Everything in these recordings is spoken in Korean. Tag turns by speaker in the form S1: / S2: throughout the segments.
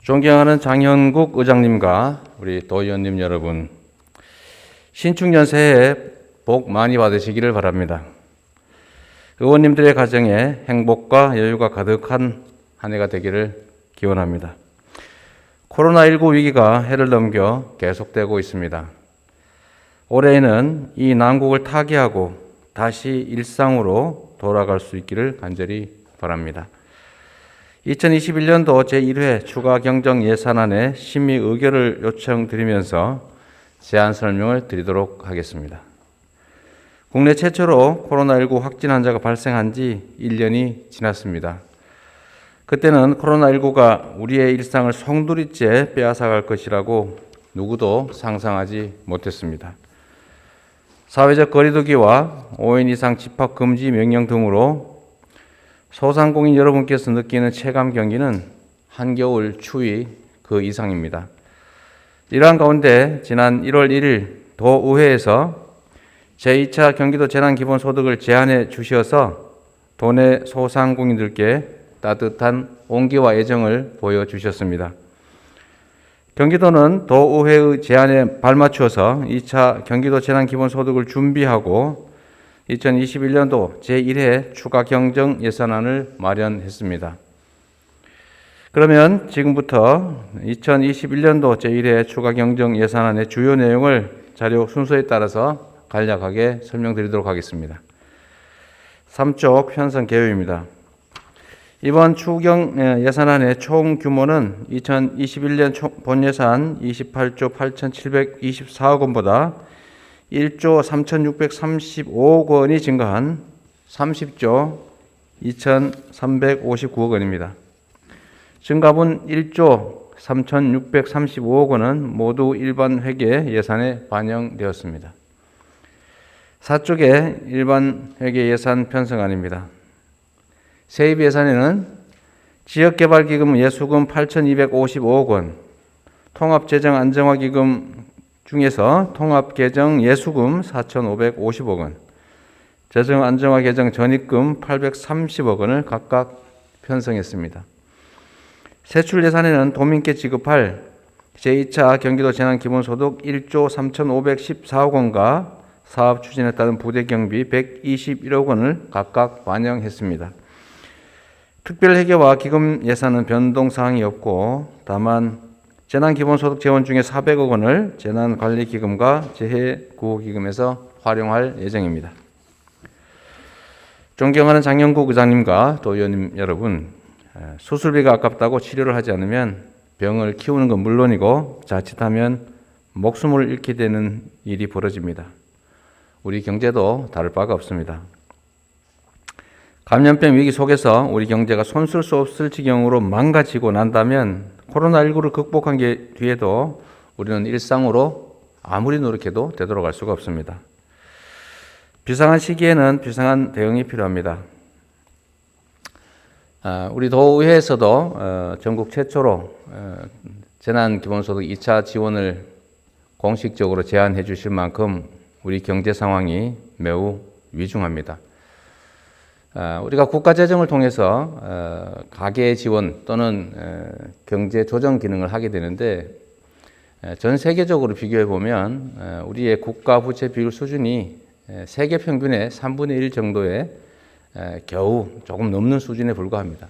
S1: 존경하는 장현국 의장님과 우리 도의원님 여러분, 신축년 새해 복 많이 받으시기를 바랍니다. 의원님들의 가정에 행복과 여유가 가득한 한 해가 되기를 기원합니다. 코로나19 위기가 해를 넘겨 계속되고 있습니다. 올해에는 이 난국을 타개하고 다시 일상으로 돌아갈 수 있기를 간절히 바랍니다. 2021년도 제1회 추가 경정 예산안에 심의 의결을 요청드리면서 제안 설명을 드리도록 하겠습니다. 국내 최초로 코로나19 확진 환자가 발생한 지 1년이 지났습니다. 그때는 코로나19가 우리의 일상을 송두리째 빼앗아갈 것이라고 누구도 상상하지 못했습니다. 사회적 거리두기와 5인 이상 집합 금지 명령 등으로 소상공인 여러분께서 느끼는 체감 경기는 한겨울 추위 그 이상입니다. 이러한 가운데 지난 1월 1일 도의회에서 제2차 경기도 재난기본소득을 제안해 주셔서 도내 소상공인들께 따뜻한 온기와 애정을 보여주셨습니다. 경기도는 도의회의 제안에 발맞추어서 2차 경기도 재난기본소득을 준비하고 2021년도 제1회 추가 경정 예산안을 마련했습니다. 그러면 지금부터 2021년도 제1회 추가 경정 예산안의 주요 내용을 자료 순서에 따라서 간략하게 설명드리도록 하겠습니다. 3쪽 편성 개요입니다. 이번 추경 예산안의 총 규모는 2021년 본예산 28조 8,724억 원보다 1조 3,635억 원이 증가한 30조 2,359억 원입니다. 증가분 1조 3,635억 원은 모두 일반 회계 예산에 반영되었습니다. 4쪽의 일반 회계 예산 편성안입니다. 세입 예산에는 지역개발기금 예수금 8,255억 원, 통합재정안정화기금 중에서 통합개정 예수금 4,550억 원, 재정안정화개정 전입금 830억 원을 각각 편성했습니다. 세출 예산에는 도민께 지급할 제2차 경기도 재난기본소득 1조 3,514억 원과 사업 추진에 따른 부대경비 121억 원을 각각 반영했습니다. 특별회계와 기금 예산은 변동사항이 없고 다만 재난기본소득 재원 중에 400억 원을 재난관리기금과 재해구호기금에서 활용할 예정입니다. 존경하는 장현국 의장님과 도의원님 여러분, 수술비가 아깝다고 치료를 하지 않으면 병을 키우는 건 물론이고 자칫하면 목숨을 잃게 되는 일이 벌어집니다. 우리 경제도 다를 바가 없습니다. 감염병 위기 속에서 우리 경제가 손쓸 수 없을 지경으로 망가지고 난다면 코로나19를 극복한 게 뒤에도 우리는 일상으로 아무리 노력해도 되돌아갈 수가 없습니다. 비상한 시기에는 비상한 대응이 필요합니다. 우리 도의회에서도 전국 최초로 재난기본소득 2차 지원을 공식적으로 제안해 주실 만큼 우리 경제 상황이 매우 위중합니다. 우리가 국가재정을 통해서 가계 지원 또는 경제 조정 기능을 하게 되는데 전 세계적으로 비교해 보면 우리의 국가 부채 비율 수준이 세계 평균의 3분의 1 정도에 겨우 조금 넘는 수준에 불과합니다.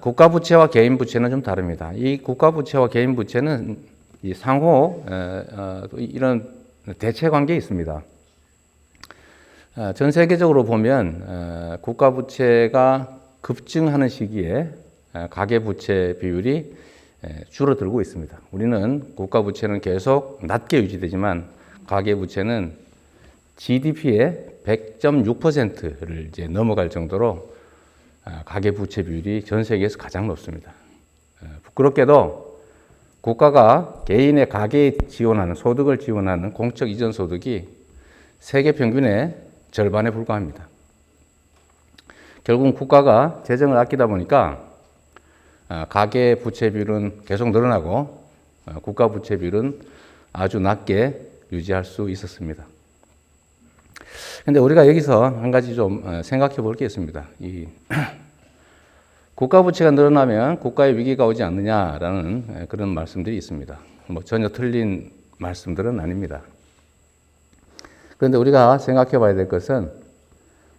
S1: 국가 부채와 개인 부채는 좀 다릅니다. 이 국가 부채와 개인 부채는 이 상호 이런 대체 관계에 있습니다. 전 세계적으로 보면 국가 부채가 급증하는 시기에 가계 부채 비율이 줄어들고 있습니다. 우리는 국가 부채는 계속 낮게 유지되지만 가계 부채는 GDP의 100.6%를 이제 넘어갈 정도로 가계 부채 비율이 전 세계에서 가장 높습니다. 부끄럽게도 국가가 개인의 가계에 지원하는 소득을 지원하는 공적 이전 소득이 세계 평균의 절반에 불과합니다. 결국은 국가가 재정을 아끼다 보니까 가계 부채 비율은 계속 늘어나고 국가 부채 비율은 아주 낮게 유지할 수 있었습니다. 그런데 우리가 여기서 한 가지 좀 생각해 볼 게 있습니다. 국가 부채가 늘어나면 국가의 위기가 오지 않느냐라는 그런 말씀들이 있습니다. 뭐 전혀 틀린 말씀들은 아닙니다. 그런데 우리가 생각해 봐야 될 것은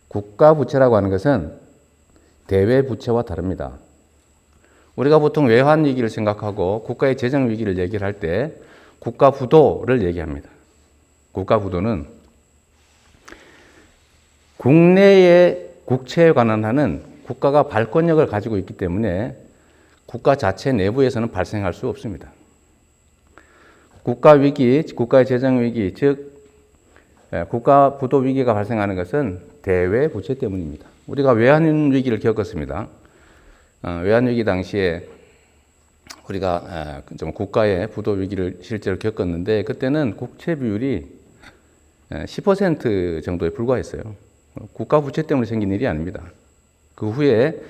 S1: 국가 부채라고 하는 것은 대외 부채와 다릅니다. 우리가 보통 외환 위기를 생각하고 국가의 재정 위기를 얘기를 할 때 국가 부도를 얘기합니다. 국가 부도는 국내의 국채에 관한 한은 국가가 발권력을 가지고 있기 때문에 국가 자체 내부에서는 발생할 수 없습니다. 국가 위기, 국가의 재정 위기, 즉 국가 부도 위기가 발생하는 것은 대외 부채 때문입니다. 우리가 외환 위기를 겪었습니다. 외환 위기 당시에 우리가 좀 국가의 부도 위기를 실제로 겪었는데 그때는 국채 비율이 10% 정도에 불과했어요. 국가 부채 때문에 생긴 일이 아닙니다. 그 후에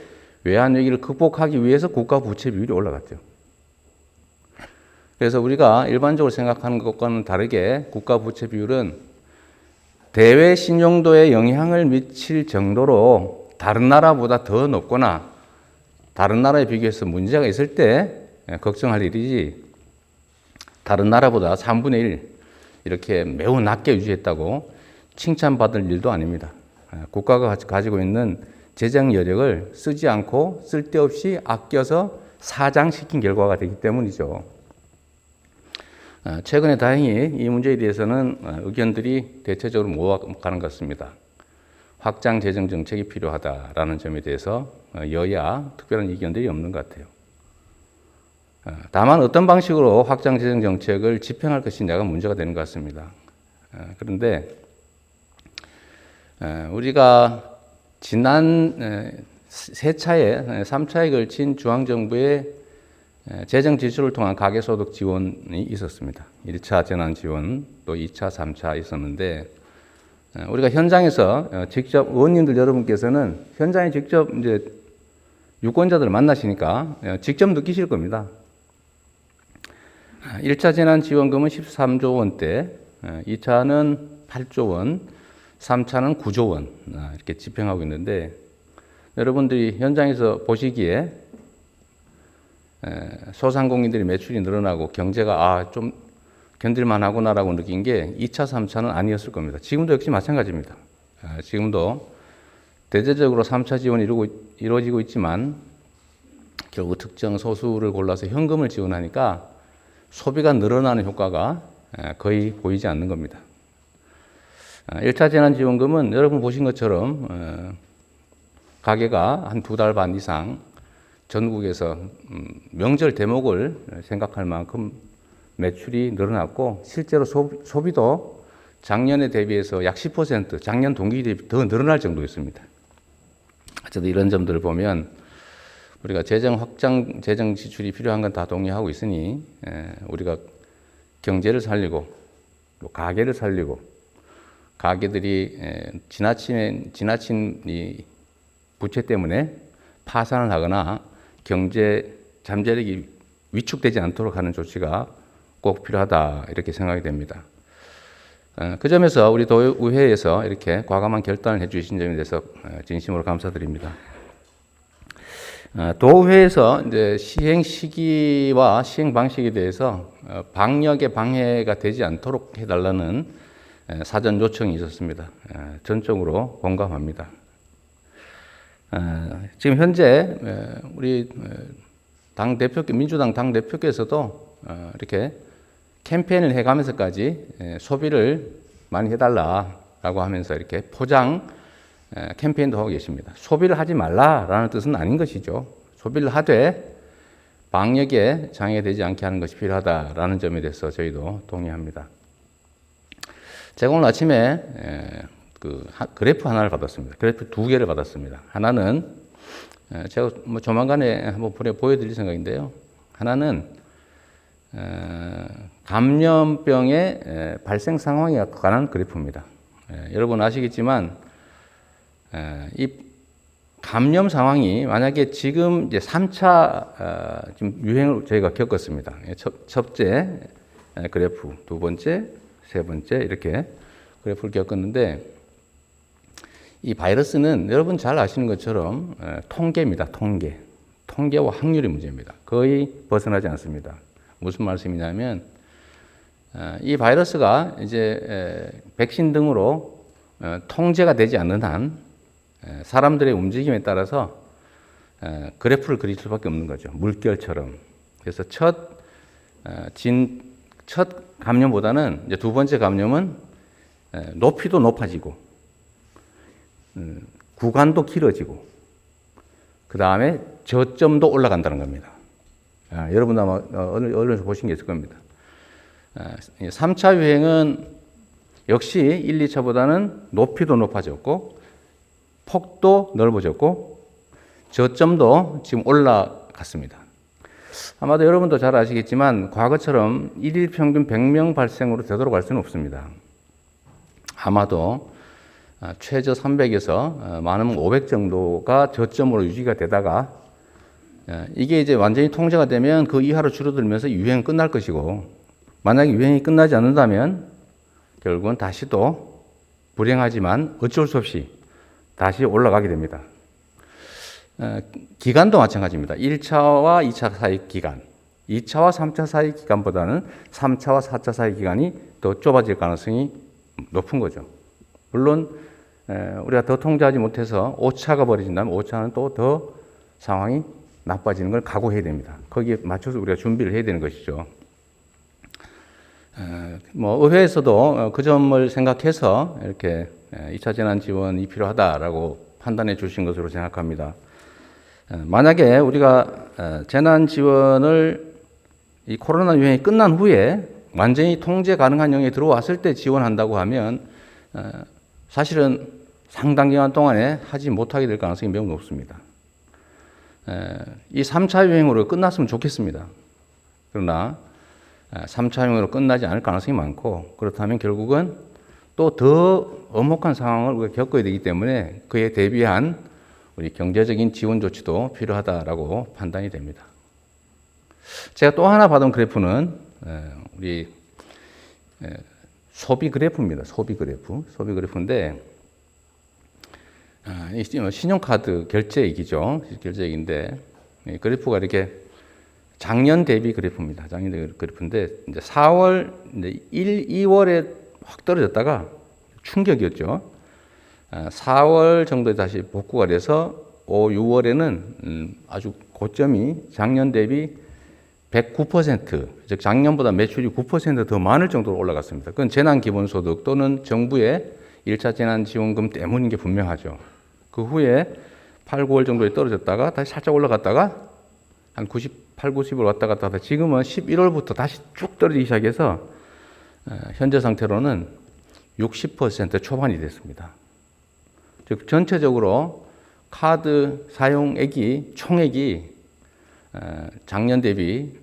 S1: 외환 위기를 극복하기 위해서 국가 부채 비율이 올라갔죠. 그래서 우리가 일반적으로 생각하는 것과는 다르게 국가 부채 비율은 대외 신용도에 영향을 미칠 정도로 다른 나라보다 더 높거나 다른 나라에 비교해서 문제가 있을 때 걱정할 일이지 다른 나라보다 3분의 1 이렇게 매우 낮게 유지했다고 칭찬받을 일도 아닙니다. 국가가 가지고 있는 재정 여력을 쓰지 않고 쓸데없이 아껴서 사장시킨 결과가 되기 때문이죠. 최근에 다행히 이 문제에 대해서는 의견들이 대체적으로 모아가는 것 같습니다. 확장 재정 정책이 필요하다라는 점에 대해서 여야 특별한 의견들이 없는 것 같아요. 다만 어떤 방식으로 확장 재정 정책을 집행할 것이냐가 문제가 되는 것 같습니다. 그런데 우리가 지난 세 차례, 3차에 걸친 중앙정부의 재정 지출을 통한 가계소득 지원이 있었습니다. 1차 재난 지원, 또 2차, 3차 있었는데 우리가 현장에서 직접 의원님들 여러분께서는 현장에 직접 이제 유권자들을 만나시니까 직접 느끼실 겁니다. 1차 재난 지원금은 13조 원대, 2차는 8조 원, 3차는 9조 원 이렇게 집행하고 있는데 여러분들이 현장에서 보시기에 소상공인들의 매출이 늘어나고 경제가 좀 견딜만 하구나라고 느낀 게 2차, 3차는 아니었을 겁니다. 지금도 역시 마찬가지입니다. 지금도 대대적으로 3차 지원이 이루어지고 있지만 결국 특정 소수를 골라서 현금을 지원하니까 소비가 늘어나는 효과가 거의 보이지 않는 겁니다. 1차 재난지원금은 여러분 보신 것처럼 가게가 한 2달 반 이상 전국에서 명절 대목을 생각할 만큼 매출이 늘어났고 실제로 소비도 작년에 대비해서 약 10% 작년 동기 대비 더 늘어날 정도였습니다. 어쨌든 이런 점들을 보면 우리가 재정 지출이 필요한 건 다 동의하고 있으니 우리가 경제를 살리고 또 가게를 살리고 가게들이 지나친 이 부채 때문에 파산을 하거나 경제 잠재력이 위축되지 않도록 하는 조치가 꼭 필요하다 이렇게 생각이 됩니다. 그 점에서 우리 도의회에서 이렇게 과감한 결단을 해주신 점에 대해서 진심으로 감사드립니다. 도의회에서 이제 시행 시기와 시행 방식에 대해서 방역에 방해가 되지 않도록 해달라는 사전 요청이 있었습니다. 전적으로 공감합니다. 지금 현재 우리 민주당 당 대표께서도 이렇게 캠페인을 해가면서까지 소비를 많이 해달라라고 하면서 이렇게 포장 캠페인도 하고 계십니다. 소비를 하지 말라라는 뜻은 아닌 것이죠. 소비를 하되 방역에 장애되지 않게 하는 것이 필요하다라는 점에 대해서 저희도 동의합니다. 제가 오늘 아침에 그래프 하나를 받았습니다. 그래프 2개를 받았습니다. 하나는 제가 조만간에 한번 보여드릴 생각인데요. 하나는 감염병의 발생 상황에 관한 그래프입니다. 여러분 아시겠지만 이 감염 상황이 만약에 지금 이제 3차 지금 유행을 저희가 겪었습니다. 첫째 그래프, 두 번째, 세 번째 이렇게 그래프를 겪었는데 이 바이러스는 여러분 잘 아시는 것처럼 통계입니다. 통계. 통계와 확률의 문제입니다. 거의 벗어나지 않습니다. 무슨 말씀이냐면 이 바이러스가 이제 백신 등으로 통제가 되지 않는 한 사람들의 움직임에 따라서 그래프를 그릴 수밖에 없는 거죠. 물결처럼. 그래서 첫 감염보다는 이제 두 번째 감염은 높이도 높아지고 구간도 길어지고 그 다음에 저점도 올라간다는 겁니다. 여러분 아마 언론에서 보신 게 있을 겁니다. 3차 유행은 역시 1, 2차보다는 높이도 높아졌고 폭도 넓어졌고 저점도 지금 올라갔습니다. 아마도 여러분도 잘 아시겠지만 과거처럼 일일 평균 100명 발생으로 되돌아갈 수는 없습니다. 아마도 최저 300에서 많으면 500 정도가 저점으로 유지가 되다가 이게 이제 완전히 통제가 되면 그 이하로 줄어들면서 유행은 끝날 것이고 만약에 유행이 끝나지 않는다면 결국은 다시 또 불행하지만 어쩔 수 없이 다시 올라가게 됩니다. 기간도 마찬가지입니다. 1차와 2차 사이 기간, 2차와 3차 사이 기간보다는 3차와 4차 사이 기간이 더 좁아질 가능성이 높은 거죠. 물론 우리가 더 통제하지 못해서 5차가 벌어진다면 5차는 또 더 상황이 나빠지는 걸 각오해야 됩니다. 거기에 맞춰서 우리가 준비를 해야 되는 것이죠. 의회에서도 그 점을 생각해서 이렇게 2차 재난 지원이 필요하다라고 판단해 주신 것으로 생각합니다. 만약에 우리가 재난 지원을 이 코로나 유행이 끝난 후에 완전히 통제 가능한 영역에 들어왔을 때 지원한다고 하면 사실은 상당 기간 동안에 하지 못하게 될 가능성이 매우 높습니다. 이 3차 유행으로 끝났으면 좋겠습니다. 그러나 3차 유행으로 끝나지 않을 가능성이 많고 그렇다면 결국은 또 더 엄혹한 상황을 우리가 겪어야 되기 때문에 그에 대비한 우리 경제적인 지원 조치도 필요하다라고 판단이 됩니다. 제가 또 하나 받은 그래프는 우리 소비 그래프입니다. 소비 그래프인데 신용카드 결제액이죠. 결제액인데 그래프가 이렇게 작년 대비 그래프입니다. 작년 대비 그래프인데 이제 4월, 이제 2월에 확 떨어졌다가 충격이었죠. 4월 정도에 다시 복구가 돼서 5, 6월에는 아주 고점이 작년 대비 109%, 즉 작년보다 매출이 9% 더 많을 정도로 올라갔습니다. 그건 재난기본소득 또는 정부의 1차 재난지원금 때문인 게 분명하죠. 그 후에 8, 9월 정도에 떨어졌다가 다시 살짝 올라갔다가 한 98, 90을 왔다 갔다 하다 지금은 11월부터 다시 쭉 떨어지기 시작해서 현재 상태로는 60% 초반이 됐습니다. 즉 전체적으로 카드 사용액이 총액이 작년 대비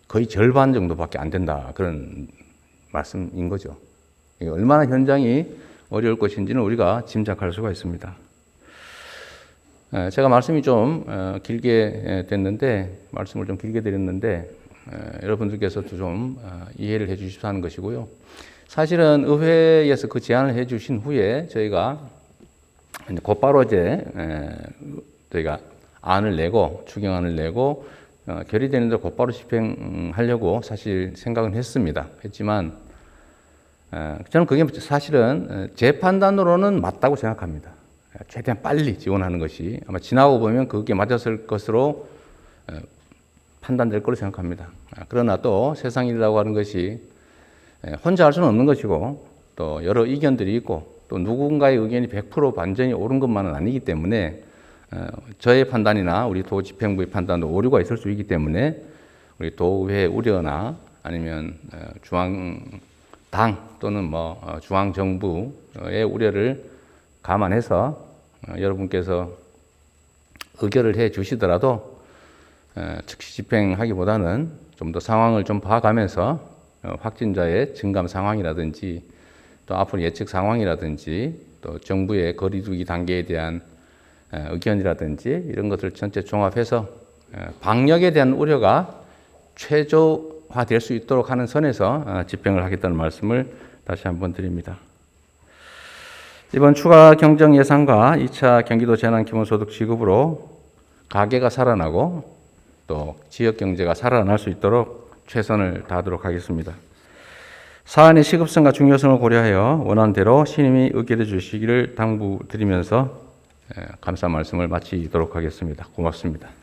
S1: 거의 절반 정도밖에 안 된다 그런 말씀인 거죠. 얼마나 현장이 어려울 것인지는 우리가 짐작할 수가 있습니다. 제가 말씀이 좀 길게 됐는데 말씀을 좀 길게 드렸는데 여러분들께서도 좀 이해를 해 주십사 하는 것이고요. 사실은 의회에서 그 제안을 해 주신 후에 저희가 곧바로 이제 저희가 안을 내고 추경안을 내고 결의되는 대로 곧바로 집행하려고 사실 생각은 했지만 저는 그게 사실은 제 판단으로는 맞다고 생각합니다. 최대한 빨리 지원하는 것이 아마 지나고 보면 그게 맞았을 것으로 판단될 거로 생각합니다. 그러나 또 세상 일이라고 하는 것이 혼자 할 수는 없는 것이고 또 여러 의견들이 있고 또 누군가의 의견이 100% 완전히 옳은 것만은 아니기 때문에 저의 판단이나 우리 도집행부의 판단도 오류가 있을 수 있기 때문에 우리 도의회 우려나 아니면 중앙당 또는 중앙정부의 우려를 감안해서 여러분께서 의결을 해 주시더라도 즉시 집행하기보다는 좀 더 상황을 좀 봐가면서 확진자의 증감 상황이라든지 또 앞으로 예측 상황이라든지 또 정부의 거리두기 단계에 대한 의견이라든지 이런 것을 전체 종합해서 방역에 대한 우려가 최저화될 수 있도록 하는 선에서 집행을 하겠다는 말씀을 다시 한번 드립니다. 이번 추가 경정 예산과 2차 경기도 재난기본소득 지급으로 가게가 살아나고 또 지역 경제가 살아날 수 있도록 최선을 다하도록 하겠습니다. 사안의 시급성과 중요성을 고려하여 원하는 대로 신임이 의결해 주시기를 당부드리면서 감사 말씀을 마치도록 하겠습니다. 고맙습니다.